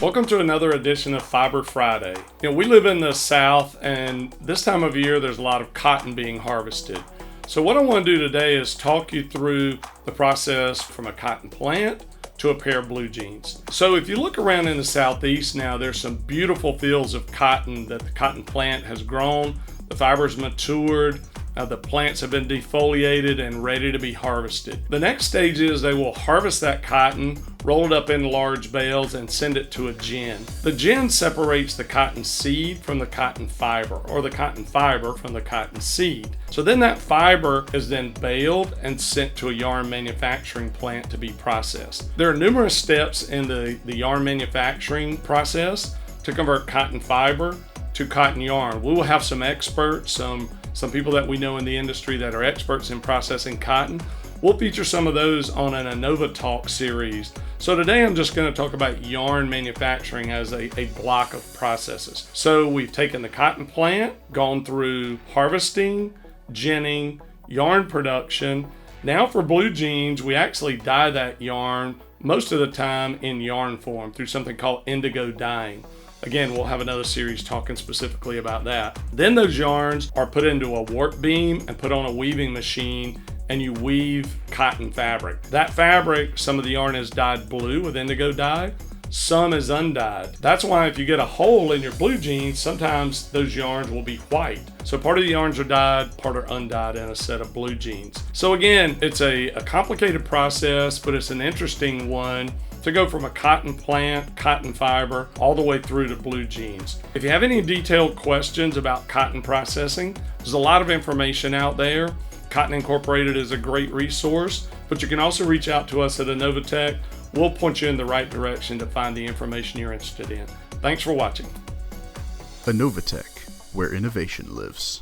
Welcome to another edition of Fiber Friday. We live in the South, and this time of year there's a lot of cotton being harvested. So what I want to do today is talk you through the process from a cotton plant to a pair of blue jeans. So if you look around in the Southeast now, there's some beautiful fields of cotton that the cotton plant has grown. The fiber's matured. The plants have been defoliated and ready to be harvested. The next stage is they will harvest that cotton, roll it up in large bales, and send it to a gin. The gin separates the cotton seed from the cotton fiber, or the cotton fiber from the cotton seed. So then that fiber is then baled and sent to a yarn manufacturing plant to be processed. There are numerous steps in the yarn manufacturing process to convert cotton fiber to cotton yarn. We will have some experts, some people that we know in the industry that are experts in processing cotton. We'll feature some of those on an Anovotek series. So today I'm just going to talk about yarn manufacturing as a block of processes. So we've taken the cotton plant, gone through harvesting, ginning, yarn production. Now for blue jeans, we actually dye that yarn most of the time in yarn form through something called indigo dyeing. Again, we'll have another series talking specifically about that. Then those yarns are put into a warp beam and put on a weaving machine, and you weave cotton fabric. That fabric, some of the yarn is dyed blue with indigo dye, some is undyed. That's why if you get a hole in your blue jeans, sometimes those yarns will be white. So part of the yarns are dyed, part are undyed in a set of blue jeans. So again, it's a complicated process, but it's an interesting one to go from a cotton plant, cotton fiber, all the way through to blue jeans. If you have any detailed questions about cotton processing, there's a lot of information out there. Cotton Incorporated is a great resource, but you can also reach out to us at Anovotek. We'll point you in the right direction to find the information you're interested in. Thanks for watching. Anovotek, where innovation lives.